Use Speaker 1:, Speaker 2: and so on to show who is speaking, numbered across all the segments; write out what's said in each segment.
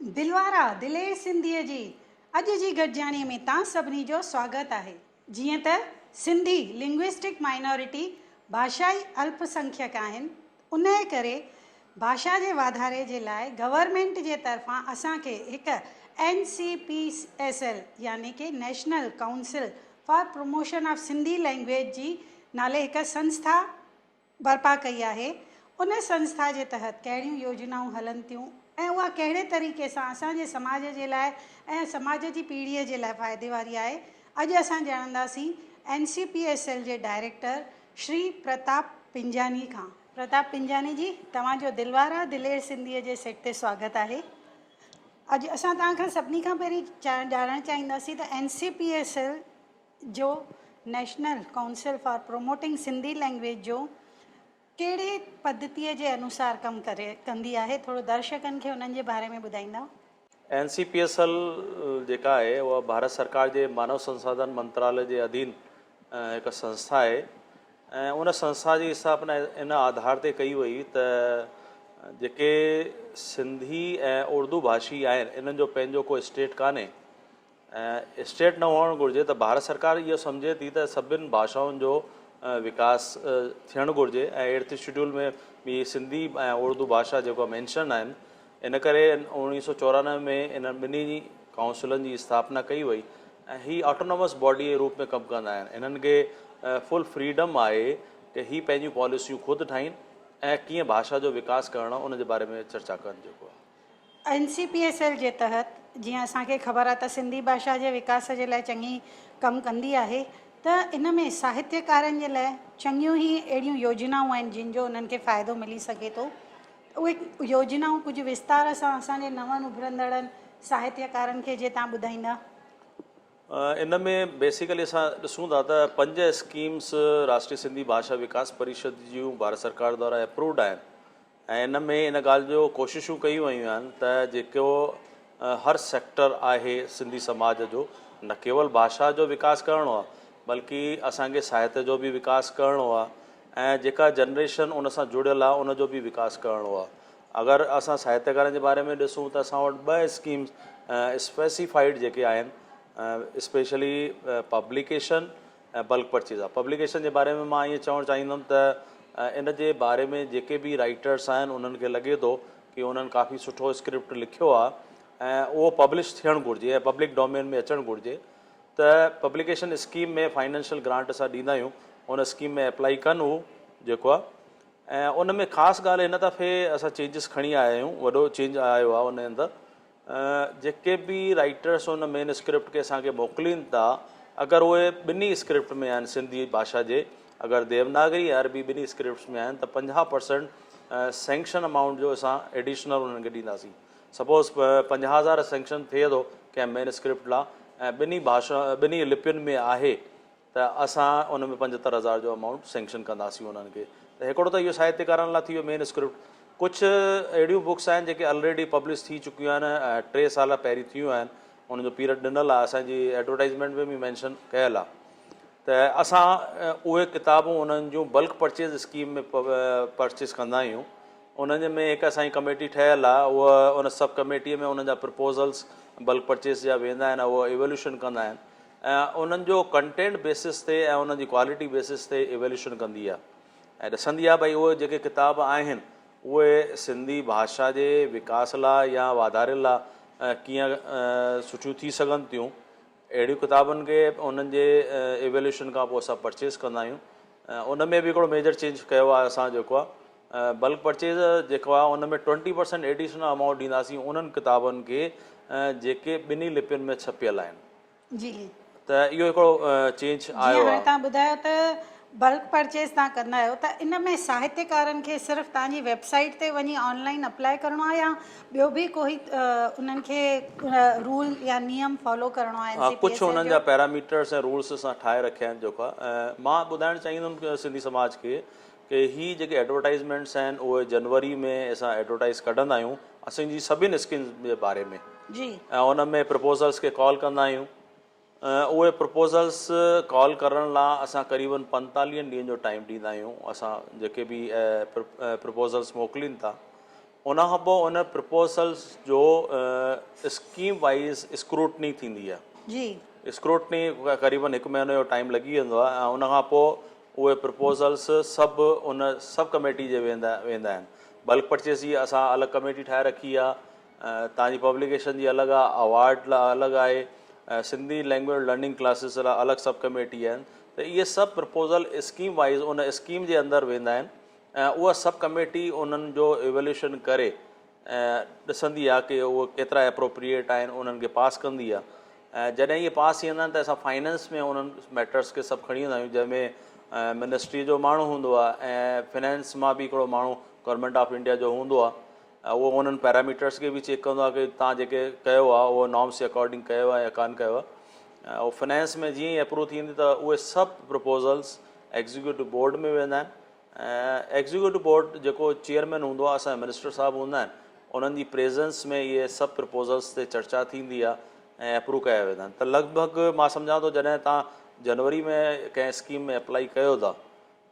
Speaker 1: दिलवारा दिलेर सिंधीअ जी अॼु जी गॾिजाणीअ में तव्हां सभिनी जो स्वागत आहे। जीअं त सिंधी लिंग्विस्टिक माइनॉरिटी भाषाई अल्पसंख्यक आहिनि, उन जे करे भाषा जे वाधारे जे लाइ गवर्नमेंट जे तरफ़ां असांखे हिकु NCPSL यानी कि National Council for Promotion of Sindhi Language जी नाले हिकु संस्था बर्पा कई आहे। उन संस्था जे तहत कहिड़ियूं योजनाऊं हलनि थियूं ऐं उहा कहिड़े तरीक़े सां असांजे समाज जे लाइ ऐं समाज जी पीढ़ीअ जे लाइ फ़ाइदे वारी आहे, अॼु असां ॼाणंदासीं NCPSL जे डायरेक्टर श्री प्रताप पिंजानी खां। प्रताप पिंजानी जी, तव्हांजो दिलवारा दिलेर सिंधीअ जे सेट ते स्वागत आहे। अॼु असां तव्हांखां सभिनी खां पहिरीं ॼाणणु चाहींदासीं त NCPSL जो national Council for promoting Sindhi language जो कहिड़े पद्धतीअ जे अनुसार कमु कंदी आहे, थोरो दर्शकनि खे उन्हनि जे बारे में ॿुधाईंदा।
Speaker 2: NCPSL जेका आहे उहा भारत सरकार जे मानव संसाधन मंत्रालय जे अधीन हिकु संस्था आहे ऐं उन संस्था जी स्थापना इन आधार ते कई वई त जेके सिंधी ऐं उर्दू भाषी आहिनि इन्हनि जो पंहिंजो को स्टेट कान्हे ऐं स्टेट न हुअणु घुरिजे त भारत सरकार इहो सम्झे थी त सभिनि भाषाउनि जो विकास थियणु घुरिजे ऐं 8th शेड्यूल में बि सिंधी ऐं उर्दू भाषा जेको मेंशन आहिनि। इन करे 1994 में इन ॿिन्ही काउंसिलनि जी स्थापना कई वई ऐं हीअ ऑटोनॉमस बॉडी जे रूप में कमु कंदा आहिनि। इन्हनि खे फुल फ्रीडम आहे कि हीअ पंहिंजियूं पॉलिसियूं ख़ुदि ठाहिनि ऐं कीअं भाषा जो विकास करणो उन जे बारे में चर्चा कनि। जेको
Speaker 1: NCPSL जे तहत जीअं असांखे ख़बर आहे त सिंधी भाषा जे विकास जे लाइ चङी कमु कंदी आहे, त इन में साहित्यकारनि जे लाइ चङियूं ई अहिड़ियूं योजनाऊं आहिनि जिन जो उन्हनि खे फ़ाइदो मिली सघे थो। उहे योजनाऊं कुझु विस्तार सां असांजे नवनि उभरंदड़नि साहित्यकारनि खे जे तव्हां ॿुधाईंदा।
Speaker 2: इन में बेसिकली असां ॾिसूं था त 5 स्कीम्स राष्ट्रीय सिंधी भाषा विकास परिषद जूं भारत सरकार द्वारा अप्रूव्ड आहिनि ऐं इन में इन ॻाल्हि जो कोशिशूं कयूं वयूं आहिनि त जेको हर सेक्टर आहे सिंधी समाज जो न केवल भाषा जो विकास करणो आहे बल्कि असांखे साहित्य जो बि विकास करणो आहे ऐं जेका जनरेशन उन सां जुड़ियल आहे उन जो बि विकास करणो आहे। अगरि असां साहित्यकारनि जे बारे में ॾिसूं त असां वटि 2 स्कीम्स स्पेसिफाइड जेके आहिनि स्पेशली पब्लिकेशन ऐं बल्क परचेज़ आहे। पब्लिकेशन जे बारे में मां ईअं चवणु चाहींदुमि त इन जे बारे में जेके बि राइटर्स आहिनि उन्हनि खे लॻे थो कि उन्हनि काफ़ी सुठो स्क्रिप्ट लिखियो आहे ऐं उहो पब्लिश थियणु घुरिजे ऐं पब्लिक डोमेन में अचणु घुरिजे। त पब्लिकेशन स्कीम में फाइनेंशियल ग्रांट असां ॾींदा आहियूं, उन स्कीम में अप्लाई कनि उहो जेको आहे ऐं उन में ख़ासि ॻाल्हि हिन दफ़े असां चेंजिस खणी आया आहियूं। वॾो चेंज आयो आहे उन अंदरि जेके बि राइटर्स उन मेन स्क्रिप्ट खे असांखे मोकिलीनि था, अगरि उहे ॿिन्ही स्क्रिप्ट में आहिनि सिंधी भाषा जे, अगरि देवनागरी ऐं अरबी ॿिन्ही स्क्रिप्ट्स में आहिनि त 50% सेंक्शन अमाउंट जो असां एडिशनल उन्हनि खे ॾींदासीं। सपोज़ 50,000 सेंक्शन थिए थो कंहिं मेन स्क्रिप्ट लाइ ऐं ॿिन्ही लिपियुनि में आहे त असां उन में 75,000 जो अमाउंट सेंक्शन कंदासीं उन्हनि खे। त हिकिड़ो त इहो साहित्यकारनि लाइ थी वियो मेन स्क्रिप्ट। कुझु अहिड़ियूं बुक्स आहिनि जेके ऑलरेडी पब्लिश थी चुकियूं आहिनि ऐं 3 साल पहिरीं थियूं आहिनि, उनजो पीरियड ॾिनल आहे, असांजी एडवर्टाइज़मेंट में बि मैंशन कयल आहे। त असां उहे किताबूं उन्हनि जूं बल्क परचेज़ स्कीम में परचेज़ कंदा आहियूं। उन्हनि में हिकु असांजी कमेटी ठहियलु आहे, उहा उन सब कमेटीअ में उन्हनि जा प्रपोज़ल्स बल्क परचेज़ जा वेंदा आहिनि, उहो इवेल्यूशन कंदा आहिनि ऐं उन्हनि जो कंटेंट बेसिस ते ऐं उन्हनि जी क्वालिटी बेसिस ते इवेल्यूशन कंदी आहे ऐं ॾिसंदी आहे भई उहे जेके किताब आहिनि उहे सिंधी भाषा जे विकास लाइ या वाधारे लाइ कीअं सुठियूं थी सघनि थियूं। अहिड़ियूं किताबुनि खे उन्हनि जे इवेल्यूशन खां पोइ असां परचेज़ कंदा आहियूं। उन में बि हिकिड़ो मेजर चेंज कयो आहे असां जेको आहे बल्क परचेज़ जेको आहे उन में 20% एडिशनल अमाउंट ॾींदासीं उन्हनि किताबनि खे जेके ॿिन्ही लिपियुनि में छपियल आहिनि।
Speaker 1: जी,
Speaker 2: त इहो हिकिड़ो चेंज आयो आहे।
Speaker 1: तव्हां ॿुधायो त बल्क परचेज़ तव्हां कंदा आहियो, त इन में साहित्यकारनि खे सिर्फ़ु तव्हांजी वेबसाइट ते वञी ऑनलाइन अप्लाई करिणो आहे या ॿियो बि कोई उन्हनि खे रूल या नियम फॉलो करिणो आहे?
Speaker 2: कुझु उन्हनि जा पैरामीटर्स ऐं रूल्स असां ठाहे रखिया आहिनि जेको आहे। मां ॿुधाइणु चाहींदुमि सिंधी समाज खे कि हीअ जेके एडवर्टाइज़मेंट्स आहिनि उहे जनवरी में असां एडवर्टाइज़ कढंदा आहियूं असांजी सभिनी स्कीम्स जे बारे में
Speaker 1: जी
Speaker 2: ऐं उन में प्रपोज़ल्स खे कॉल कंदा आहियूं। उहे प्रपोज़ल्स कॉल करण लाइ असां क़रीबन 45 ॾींहंनि जो टाइम ॾींदा आहियूं। असां जेके बि प्रपोज़ल्स मोकिलीनि था उन खां पोइ उन प्रपोज़ल्स जो स्कीम वाइज़ स्क्रूटनी थींदी आहे।
Speaker 1: जी
Speaker 2: स्क्रूटनी क़रीबन 1 महीने जो टाइम लॻी वेंदो आहे ऐं उन खां पोइ उहे प्रपोज़ल्स सभु उन सब कमेटी जे वेंदा आहिनि। बल्क परचेस जी असां अलॻि कमेटी ठाहे रखी आहे, तव्हांजी पब्लिकेशन जी अलॻि आहे, अवार्ड लाइ अलॻि आहे, सिंधी लैंग्वेज लर्निंग क्लासिस लाइ अलॻि सब कमेटी आहिनि। त इहे सभु प्रपोज़ल स्कीम वाइज़ उन स्कीम जे अंदरि वेंदा आहिनि ऐं उहा सब कमेटी उन्हनि जो इवेल्यूशन करे ॾिसंदी आहे कि उहे केतिरा एप्रोप्रिएट आहिनि, उन्हनि खे पास कंदी आहे। ऐं जॾहिं इहे पास थी वेंदा आहिनि त असां फाइनेंस में उन्हनि मैटर्स खे सभु खणी वेंदा आहियूं, जंहिंमें मिनिस्ट्री जो माण्हू हूंदो आहे ऐं फिनेंस मां बि हिकिड़ो माण्हू गवर्नमेंट ऑफ इंडिया जो हूंदो आहे। उहो उन्हनि पैरामीटर्स खे बि चेक कंदो आहे कि तव्हां जेके कयो आहे उहो नॉर्म्स जे अकॉर्डिंग कयो आहे या कान कयो आहे। ऐं फिनेंस में जीअं ई अप्रूव थींदी त उहे सभु प्रपोज़ल्स एग्जीक्यूटिव बोर्ड में वेंदा आहिनि ऐं एग्जीक्यूटिव बोर्ड जेको चेयरमैन हूंदो आहे, असांजा मिनिस्टर साहिबु हूंदा आहिनि, उन्हनि जी प्रेज़ेंस में इहे सभु प्रपोज़ल्स ते चर्चा थींदी आहे ऐं अप्रूव कया वेंदा आहिनि। त लॻभॻि मां सम्झां थो जॾहिं तव्हां जनवरी में कंहिं स्कीम में अप्लाई कयो था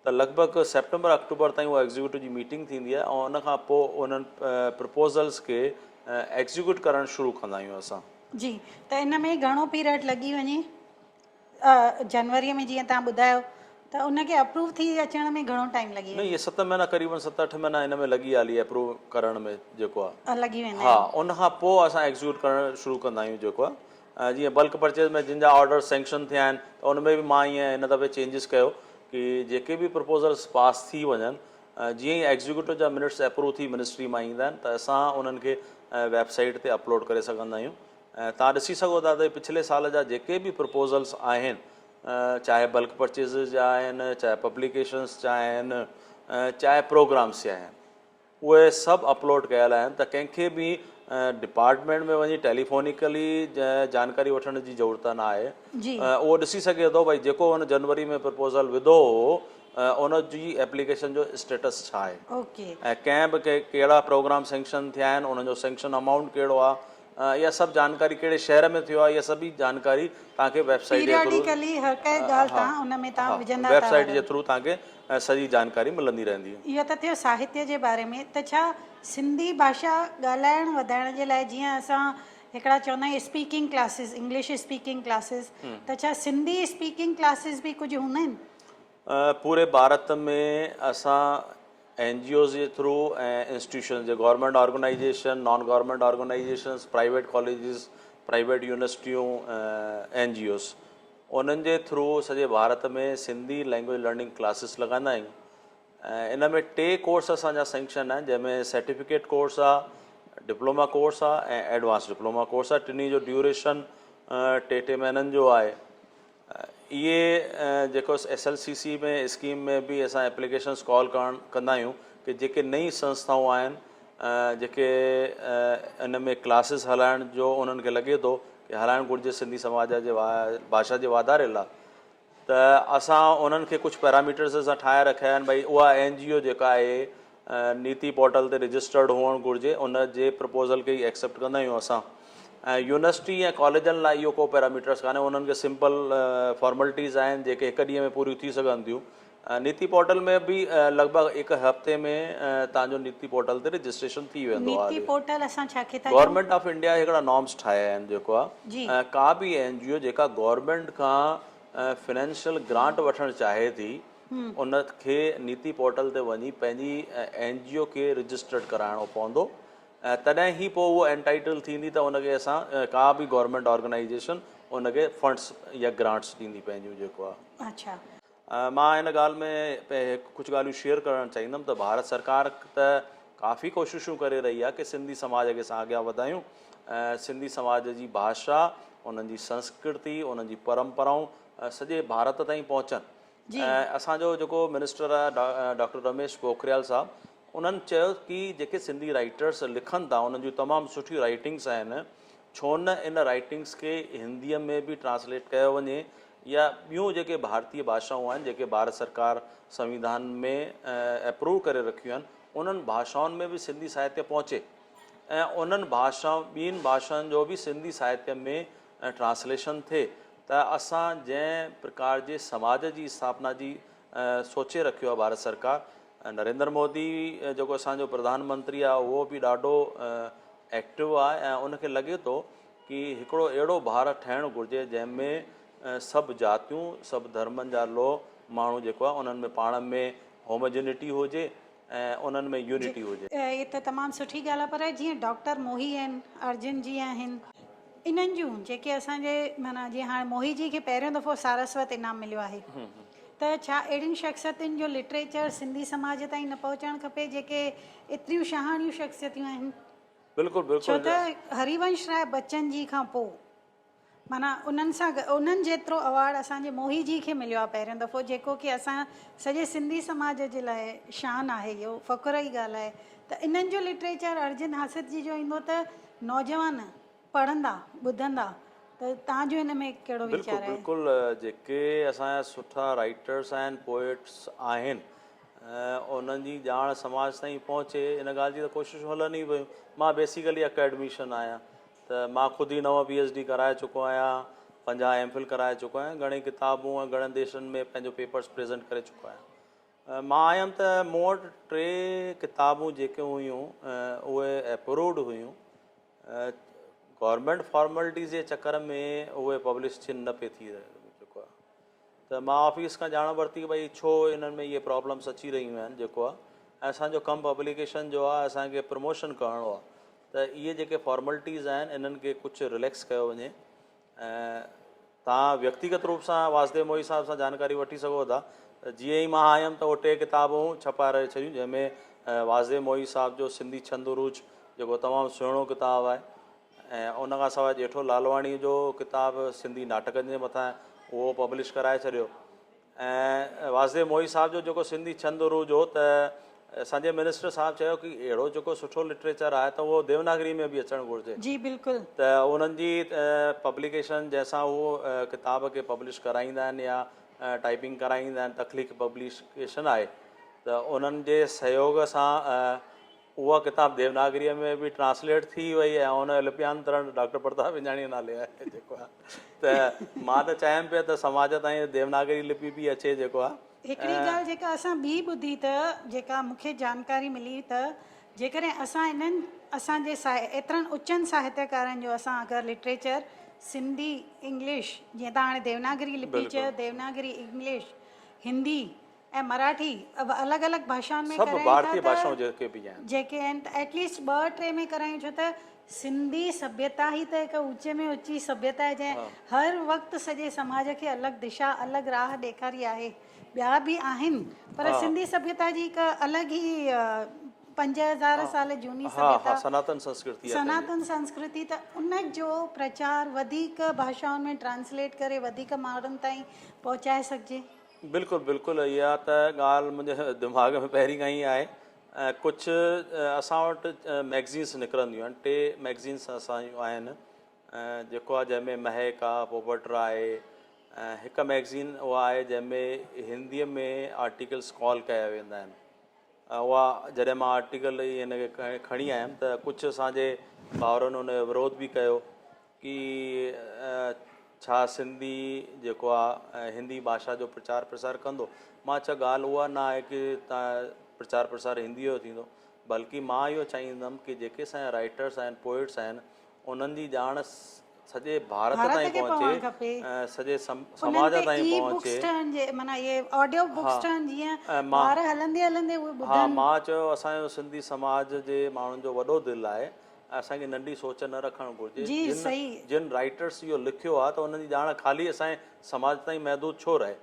Speaker 2: त लॻभॻि सेप्टेंबर अक्टूबर ताईं उहा एग्जीक्यूटिव जी मीटिंग थींदी आहे ऐं उन खां पोइ उन्हनि प्रपोज़ल्स खे एग्जीक्यूट करणु शुरू कंदा आहियूं असां।
Speaker 1: जी त इन में घणो पीरियड लॻी वञे? जनवरीअ में जीअं तव्हां ॿुधायो त उनखे अप्रूव थी अचण में घणो टाइम लॻी
Speaker 2: न, इहे 7 महीना क़रीबन 7-8 महीना हिन में लॻी हली अप्रूव करण में जेको आहे
Speaker 1: लॻी वेंदा
Speaker 2: हा। उन खां पोइ असां एग्जीक्यूट करणु शुरू कंदा आहियूं जेको आहे। जीअं बल्क परचेज में जिन जा ऑर्डर सेंक्शन थिया आहिनि त उन में बि मां ईअं हिन दफ़े चेंजिस कयो कि जेके बि प्रपोज़ल्स पास थी वञनि, जीअं ई एग्जीक्यूटिव जा मिनट्स अप्रूव थी मिनिस्ट्री मां ईंदा आहिनि त असां उन्हनि खे वेबसाइट ते अपलोड करे सघंदा आहियूं। ऐं तव्हां ॾिसी सघो था त पिछले साल जा जेके बि प्रपोज़ल्स आहिनि, चाहे बल्क परचेज़िस जा आहिनि, चाहे पब्लिकेशन्स जा आहिनि, चाहे प्रोग्राम्स जा आहिनि, उहे सभु अपलोड कयल आहिनि। त कंहिंखे बि डिपार्टमेंट में वञी टेलीफोनिकली जानकारी वठण जी ज़रूरत न आहे। उहो ॾिसी सघे थो भई जेको हुन जनवरी में प्रपोज़ल विधो हो उन जी एप्लीकेशन जो स्टेटस छा आहे ऐं कंहिं बि कहिड़ा प्रोग्राम सेंक्शन थिया आहिनि, उन्हनि जो सेंक्शन अमाउंट कहिड़ो आहे, इहा सभु जानकारी कहिड़े शहर में थियो आहे, इहा सभी जानकारी तव्हांखे वेबसाइट जे थ्रू वेबसाइट जे थ्रू तव्हांखे सॼी जानकारी मिलंदी रहंदी आहे।
Speaker 1: इहो त थियो साहित्य जे बारे में। त छा सिंधी भाषा ॻाल्हाइण वधाइण जे लाइ जीअं असां हिकिड़ा चवंदा आहियूं speaking classes, English speaking classes, त छा सिंधी स्पीकिंग क्लासिस बि कुझु हूंदा आहिनि?
Speaker 2: पूरे भारत में असां NGOs जे थ्रू ऐं इंस्टीट्यूशन जे government organization, non government organizations, private colleges, private यूनिवर्सिटियूं, NGOs, उन्हनि जे थ्रू सॼे भारत में सिंधी लैंग्वेज लर्निंग क्लासिस लॻाईंदा आहियूं। ऐं इन में 2 कोर्स असांजा सेंक्शन आहिनि, जंहिंमें सर्टिफिकेट कोर्स आहे, डिप्लोमा कोर्स आहे ऐं एडवांस डिप्लोमा कोर्स आहे। टिनी जो ड्यूरेशन 3 महीननि जो आहे। इहे जेको SLCC में स्कीम में बि असां एप्लीकेशन्स कॉल कंदा आहियूं कि जेके नई संस्थाऊं आहिनि जेके इन में क्लासिस हलाइण जो उन्हनि खे लॻे थो कि हलाइणु घुरिजे सिंधी समाज जे भाषा जे वाधारे लाइ, त असां उन्हनि खे कुझु पैरामीटर्स असां ठाहे रखिया आहिनि। भई उहा NGO जेका आहे नीति पोर्टल ते रजिस्टर्ड हुअणु घुरिजे, उन जे प्रपोज़ल खे ई एक्सेप्ट कंदा आहियूं असां। ऐं यूनिवर्सिटी ऐं कॉलेजनि लाइ इहो को पैरामीटर्स कान्हे, उन्हनि खे सिंपल फॉर्मेलिटीज़ आहिनि जेके हिकु ॾींहं में पूरियूं थी सघनि थियूं। नीति पोर्टल में बि लॻभॻि 1 हफ़्ते में तव्हांजो नीति पोर्टल ते रजिस्ट्रेशन थी वेंदो आहे।
Speaker 1: नीति पोर्टल असां छा खे था
Speaker 2: गवर्नमेंट ऑफ इंडिया हिकिड़ा नॉर्म्स ठाहिया आहिनि जेको आहे का बि NGO जेका गवर्नमेंट खां फाइनेंशियल ग्रांट वठणु चाहे थी, उनखे नीति पोर्टल ते वञी पंहिंजी NGO खे रजिस्टर्ड कराइणो पवंदो, तॾहिं ई पोइ उहो एंटाइटल थींदी त उनखे असां का बि गवर्नमेंट ऑर्गेनाइजेशन उनखे फंड्स या ग्रांट्स ॾींदी पंहिंजूं जेको आहे।
Speaker 1: अच्छा,
Speaker 2: मां हिन ॻाल्हि में कुझु ॻाल्हियूं शेयर करणु चाहींदुमि त भारत सरकार त काफ़ी कोशिशूं करे रही आहे कि सिंधी समाज खे असां अॻियां वधायूं, सिंधी समाज जी भाषा, उन्हनि जी संस्कृति, उन्हनि जी परंपराऊं सॼे भारत ताईं पहुचनि। ऐं असांजो जेको मिनिस्टर आहे डॉक्टर रमेश पोखरियाल साहब, उन्हनि चयो कि जेके सिंधी राइटर्स लिखनि था उन्हनि जूं तमामु सुठियूं राइटिंग्स आहिनि, छो न इन राइटिंग्स खे हिंदीअ में बि ट्रांसलेट कयो वञे या ॿियूं जेके भारतीय भाषाऊं आहिनि जेके भारत सरकार संविधान में अप्रूव करे रखियूं आहिनि, उन्हनि भाषाउनि में बि सिंधी साहित्य पहुचे ऐं उन्हनि ॿियनि भाषाउनि जो बि सिंधी साहित्य में ट्रांसलेशन थिए त असां जंहिं प्रकार जे समाज जी स्थापना जी सोचे रखियो आहे भारत सरकार, नरेंद्र मोदी जेको असांजो प्रधानमंत्री आहे उहो बि ॾाढो एक्टिव आहे ऐं उनखे लॻे थो कि हिकिड़ो अहिड़ो भारत ठहिणु घुरिजे जंहिंमें सभु जातियूं सभु धर्मनि जा माण्हू जेको आहे उन्हनि में पाण में होमोजिनिटी हुजे ऐं उन्हनि में यूनिटी हुजे।
Speaker 1: ये त तमामु सुठी ॻाल्हि आहे, पर जीअं डॉक्टर मोही आहिनि, अर्जुन जी आहिनि, इन्हनि जूं जेके असांजे माना जीअं हाणे मोही जी खे पहिरियों दफ़ो सारस्वत इनाम मिलियो आहे, त छा अहिड़ियुनि शख़्सियतुनि जो लिटरेचर सिंधी समाज ताईं न पहुचणु खपे जेके एतिरियूं शहाणियूं शख़्सियतूं आहिनि?
Speaker 2: बिल्कुलु
Speaker 1: छो
Speaker 2: बिल्कुलु।
Speaker 1: त हरिवंश राय बच्चन जी खां पोइ माना उन्हनि सां उन्हनि जेतिरो अवार्ड असांजे मोही जी खे मिलियो आहे पहिरियों दफ़ो, जेको कि असां सॼे सिंधी समाज जे लाइ शान आहे, इहो फ़ख़ुर जी ॻाल्हि आहे। त इन्हनि जो लिटरेचर अर्जुन हासिद जी जो ईंदो त नौजवान पढ़ंदा ॿुधंदा, त तव्हांजो हिन में कहिड़ो
Speaker 2: बिल्कुलु
Speaker 1: वीचार आहे?
Speaker 2: बिल्कुलु। जेके असांजा सुठा राइटर्स आहिनि, पोइट्स आहिनि, उन्हनि जी ॼाण समाज ताईं पहुचे इन ॻाल्हि जी त कोशिशूं हलनि ई पियूं। मां बेसिकली अकेडमिशन आहियां, त मां ख़ुदि ई 9 PhD कराए चुको आहियां, 50 MPhil कराए चुको आहियां, घणेई किताबूं ऐं घणनि देशनि में पंहिंजो पेपर्स प्रेज़ेंट करे चुको आहियां। मां आयुमि त मूं वटि 3 किताबूं जेके हुयूं उहे अप्रूव्ड हुयूं। गवर्नमेंट फॉर्मेलिटीज़ जे चकर में उहे पब्लिश न पई थी जेको आहे, त मां ऑफिस खां ॼाण वरिती भई छो इन्हनि में इहे प्रॉब्लम्स अची रहियूं आहिनि जेको आहे, ऐं असांजो कमु पब्लिकेशन जो आहे, असांखे प्रमोशन करिणो आहे, त इहे जेके फॉर्मेलिटीज़ आहिनि इन्हनि खे कुझु रिलैक्स कयो वञे। ऐं तव्हां व्यक्तिगत रूप सां वासुदेव मोही साहिब सां जानकारी वठी सघो था। जीअं ई मां आयुमि त उहे 3 किताबूं छपाए छॾियूं, जंहिंमें वासुदेव मोही साहिब जो सिंधी छंद उरूज जेको तमामु सुहिणो किताबु आहे, ऐं उन खां सवाइ जेठो लालवाणी जो किताबु सिंधी नाटकनि जे मथां उहो पब्लिश कराए छॾियो। ऐं वासुदेव मोही साहिब जो जेको सिंधी छंद उरूज हो, त असांजे मिनिस्टर साहिबु चयो कि अहिड़ो जेको सुठो लिटरेचर आहे त उहो देवनागरी में बि अचणु घुरिजे।
Speaker 1: जी बिल्कुलु।
Speaker 2: त उन्हनि जी पब्लिकेशन जंहिंसां उहो किताब खे पब्लिश कराईंदा आहिनि या टाइपिंग कराईंदा आहिनि, तख़लीक़ पब्लिकेशन आहे, त उन्हनि जे सहयोग सां उहा किताब देवनागरीअ में बि ट्रांसलेट थी वई ऐं उन जो लिपियांतरण डॉक्टर प्रताप विञाणीअ नाले आहे जेको आहे। त मां त चाहियां पिया त समाज ताईं देवनागरी लिपि बि अचे जेको आहे।
Speaker 1: हिकिड़ी ॻाल्हि जेका असां ॿी ॿुधी त जेका मूंखे जानकारी मिली, त जेकॾहिं असां इन्हनि असांजे एतिरनि उचनि साहित्यकारनि जो असां अगरि लिटरेचर सिंधी इंग्लिश, जीअं तव्हां हाणे देवनागरी लिपि चयो, देवनागरी इंग्लिश हिंदी ऐं मराठी अलॻि अलॻि भाषाउनि में
Speaker 2: सभु भारतीय भाषाऊं जेके बि आहिनि
Speaker 1: जेके आहिनि, त एटलीस्ट 2-3 में करायूं, छो त सिंधी सभ्यता ई त हिकु ऊचे में ऊची सभ्यता आहे जंहिं हर वक़्तु सॼे समाज खे अलॻि दिशा अलॻि राह ॾेखारी आहे। ॿिया बि आहिनि, पर सिंधी सभ्यता जी हिकु अलॻि ई 5000 साल झूनी सभ्यता,
Speaker 2: सनातन संस्कृति,
Speaker 1: सनातन संस्कृति, त उन जो प्रचार वधीक भाषाउनि में ट्रांसलेट करे वधीक माण्हुनि ताईं पहुचाए सघिजे।
Speaker 2: बिल्कुलु बिल्कुलु। इहा त ॻाल्हि मुंहिंजे दिमाग़ में पहिरीं खां ई आहे। कुझु असां वटि मैगज़ीन्स निकिरंदियूं आहिनि, 3 मैगज़ीन्स असांजूं आहिनि जेको आहे, जंहिंमें महक आहे, पोपट आहे, ऐं हिकु मैगज़ीन उहा आहे जंहिंमें हिंदीअ में आर्टिकल्स कॉल कया वेंदा आहिनि। उहा जॾहिं मां आर्टिकल हिनखे खणी आयुमि त कुझु असांजे भाउरनि हुन जो विरोध बि कयो कि छा सिंधी जेको आहे हिंदी भाषा जो प्रचार प्रसार कंदो। मां चयो ॻाल्हि उहा न आहे कि तव्हां प्रचार प्रसार हिंदीअ जो थींदो, बल्कि मां इहो चाहींदुमि कि जेके असांजा राइटर्स आहिनि, पोइट्स आहिनि, उन्हनि जी ॼाण सॼे भारत ताईं पहुचे, सॼे समाज ताईं पहुचे।
Speaker 1: माना ये ऑडियो बुक्स ठहनि जीअं ॿार हलंदे हलंदे उहे ॿुधनि।
Speaker 2: हा, मां चयो असांजो सिंधी समाज जे माण्हुनि जो वॾो दिलि आहे, असांखे नंढी सोच न रखणु घुरिजे। जिन राइटर्स इहो लिखियो आहे त उन्हनि जी ॼाण ख़ाली असांजे समाज ताईं महदूद छो रहे,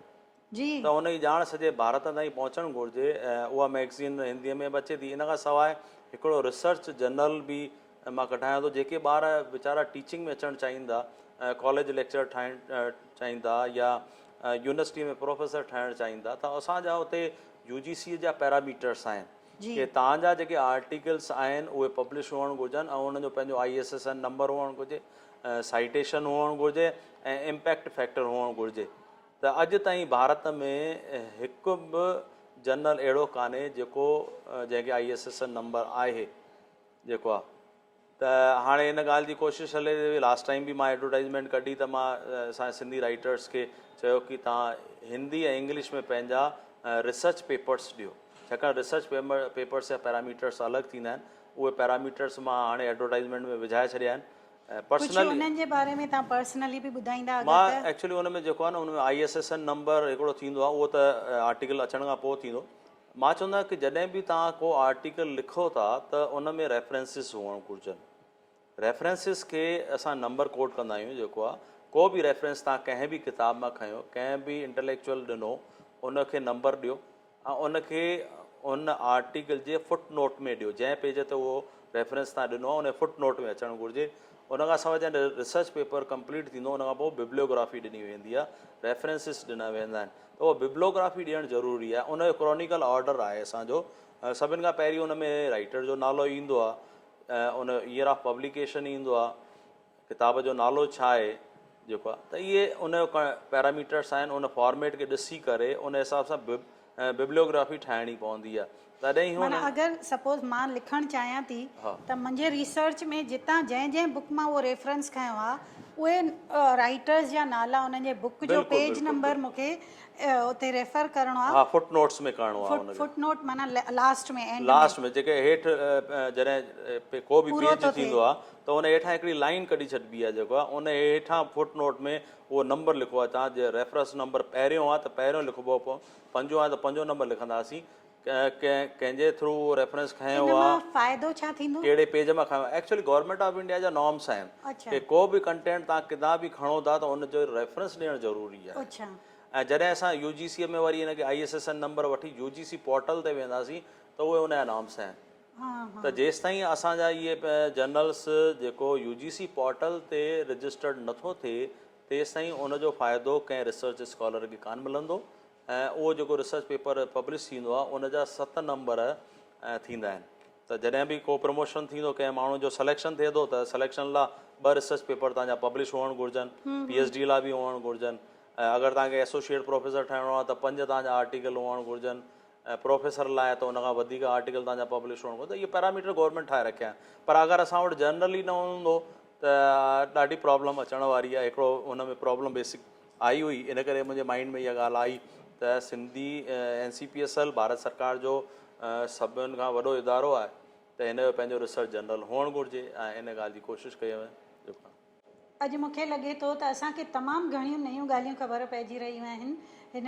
Speaker 2: त उन जी ॼाण सॼे भारत ताईं पहुचणु घुरिजे। ऐं उहा मैगज़ीन हिंदीअ में बि अचे थी। इन खां सवाइ हिकिड़ो रिसर्च जर्नल बि मां कढायां थो। जेके ॿार वीचारा टीचिंग में अचणु चाहींदा, कॉलेज लेक्चर ठाहिणु चाहींदा या यूनिवर्सिटी में प्रोफेसर ठहिणु चाहींदा, त असांजा हुते UGC जा पैरामीटर्स आहिनि कि तव्हांजा जेके आर्टिकल्स आहिनि उहे पब्लिश हुअणु घुरिजनि ऐं उन्हनि जो पंहिंजो ISSN नंबर हुअणु घुरिजे, साइटेशन हुअणु घुरिजे ऐं इम्पैक्ट फैक्टर हुअणु घुरिजे। त अॼु ताईं भारत में हिकु बि जर्नल अहिड़ो कान्हे जेको जंहिंखे ISSN नंबर आहे जेको आहे। त हाणे हिन ॻाल्हि जी कोशिशि हले, लास्ट टाइम बि मां एडवर्टाइज़मेंट कढी त मां असांजे सिंधी राइटर्स खे चयो कि तव्हां हिंदी ऐं इंग्लिश में पंहिंजा रिसर्च पेपर्स ॾियो। छाकाणि रिसर्च पेपर्स या पैरामीटर्स अलॻि थींदा आहिनि, उहे पैरामीटर्स मां हाणे एडवर्टाइज़मेंट में विझाए छॾिया आहिनि। ऐं
Speaker 1: कुझु
Speaker 2: पर्सनली
Speaker 1: उन्हनि जे बारे में तव्हां पर्सनली बि ॿुधाईंदा
Speaker 2: मां
Speaker 1: अगरि त?
Speaker 2: एक्चुअली हुन में जेको आहे न, हुन में ISSN नंबर हिकिड़ो थींदो आहे, उहो त आर्टिकल अचण खां पोइ थींदो। मां चवंदो आहियां की जॾहिं बि तव्हां को आर्टिकल लिखो था त उन में रेफरेंसिस हुअणु घुरिजनि। रेफरेंसिस खे असां नंबर कोड कंदा आहियूं। जेको आहे को बि रेफरेंस तव्हां कंहिं बि किताब मां खयो, कंहिं बि इंटेलेक्चुअल ॾिनो, उनखे नंबर ॾियो ऐं उनखे उन आर्टिकल जे फुट नोट में ॾियो। जंहिं पेज ते उहो रेफरेंस तव्हां ॾिनो आहे उन फुट नोट में अचणु घुरिजे। उन खां सवाइ जॾहिं रिसर्च पेपर कंप्लीट थींदो, उन खां पोइ बिब्लियोग्राफी ॾिनी वेंदी आहे, रेफरेंसिस ॾिना वेंदा आहिनि। त उहो बिब्लियोग्राफी ॾियणु ज़रूरी आहे। उनजो क्रॉनिकल ऑर्डर आहे असांजो। सभिनि खां पहिरीं उन में राइटर जो नालो ईंदो आहे, उन ईयर ऑफ पब्लिकेशन ईंदो आहे, किताब जो नालो छा आहे जेको आहे। त इहे उनजो पैरामीटर्स आहिनि। उन फॉर्मेट खे ॾिसी करे उन हिसाब सां बिब्लियोग्राफी ठाहिणी पवंदी आहे। तॾहिं ई
Speaker 1: माना अगरि सपोज़ मां लिखणु चाहियां थी त मुंहिंजे रिसर्च में जितां जंहिं बुक मां उहो रेफरेंस खयो आहे, उहे राइटर्स जा नाला, उन्हनि जे बुक जो पेज नंबर मूंखे उते रेफर करिणो आहे।
Speaker 2: हा, फुट नोट्स में करिणो आहे।
Speaker 1: फुट नोट माना लास्ट में, एंड
Speaker 2: लास्ट में जेके हेठि जॾहिं को बि पेज थींदो आहे त उन हेठां हिकिड़ी लाइन कढी छॾिबी आहे। जेको आहे उन हेठां फुट नोट में उहो नंबर लिखो आहे। तव्हां रेफरेंस नंबर पहिरियों आहे त पहिरियों लिखिबो, पोइ पंजो आहे त पंजो नंबर लिखंदासीं। कंहिंजे थ्रू रेफरेंस खयो आहे,
Speaker 1: फ़ाइदो छा थींदो,
Speaker 2: कहिड़े पेज मां खयो। एक्चुअली गवर्नमेंट ऑफ इंडिया जा नॉर्म्स आहिनि कि को बि कंटेंट तव्हां किताब बि खणो था त उनजो रेफरेंस ॾियणु ज़रूरी आहे। ऐं जॾहिं असां UGC में वरी हिनखे ISSN नंबर वठी UGC पोर्टल ते वेंदासीं त उहे उनजा नॉर्म्स आहिनि। त जेसि ताईं असांजा इहे जर्नल्स जेको UGC पोर्टल ते रजिस्टर्ड नथो थिए, तेसि ताईं उनजो फ़ाइदो कंहिं रिसर्च स्कॉलर खे कान मिलंदो। ऐं उहो जेको रिसर्च पेपर पब्लिश थींदो आहे उनजा 7 नंबर थींदा आहिनि। त जॾहिं बि को प्रमोशन थींदो, कंहिं माण्हू जो सिलेक्शन थिए थो, त सिलेक्शन लाइ 2 रिसर्च पेपर तव्हांजा पब्लिश हुअणु घुरिजनि। PhD लाइ बि हुअणु घुरिजनि। ऐं अगरि तव्हांखे एसोसिएट प्रोफेसर ठहिणो आहे त 5 तव्हांजा आर्टिकल हुअणु घुरिजनि। ऐं प्रोफेसर लाइ त उनखां वधीक आर्टिकल तव्हांजा पब्लिश हुअणु घुरिजे। त इहे पैरामीटर गवर्नमेंट ठाहे रखिया आहिनि। पर अगरि असां वटि जर्नल ई न हूंदो त ॾाढी प्रॉब्लम अचण वारी आहे। हिकिड़ो हुन में प्रॉब्लम बेसिक आई हुई, इन करे मुंहिंजे माइंड में इहा ॻाल्हि आई त सिंधी NCPSL भारत सरकार जो सभिनि खां वॾो इदारो आहे, त हिन जो पंहिंजो रिसर्च जर्नल हुअणु घुरिजे ऐं इन ॻाल्हि जी कोशिशि कई वञे।
Speaker 1: अॼु मूंखे लॻे थो त असांखे तमामु घणियूं नयूं ॻाल्हियूं ख़बर पइजी रहियूं आहिनि हिन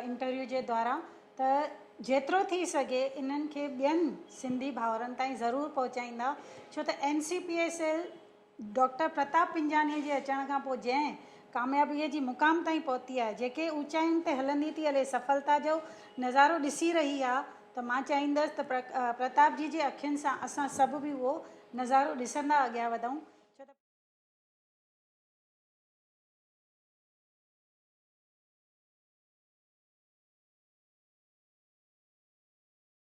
Speaker 1: इंटरव्यू जे द्वारा। त जेतिरो थी सघे इन्हनि खे ॿियनि सिंधी भाउरनि ताईं ज़रूरु पहुचाईंदा, छो त NCPSL डॉक्टर प्रताप पिंजानीअ जे अचण खां पोइ जंहिं कामयाबीअ जी मुक़ाम ताईं पहुती आहे, जेके ऊचाइयुनि ते हलंदी थी हले, सफलता जो नज़ारो ॾिसी रही आहे, त मां चाहींदसि त प्रताप जी जे अखियुनि सां असां सभु बि उहो नज़ारो ॾिसंदा अॻियां वधूं।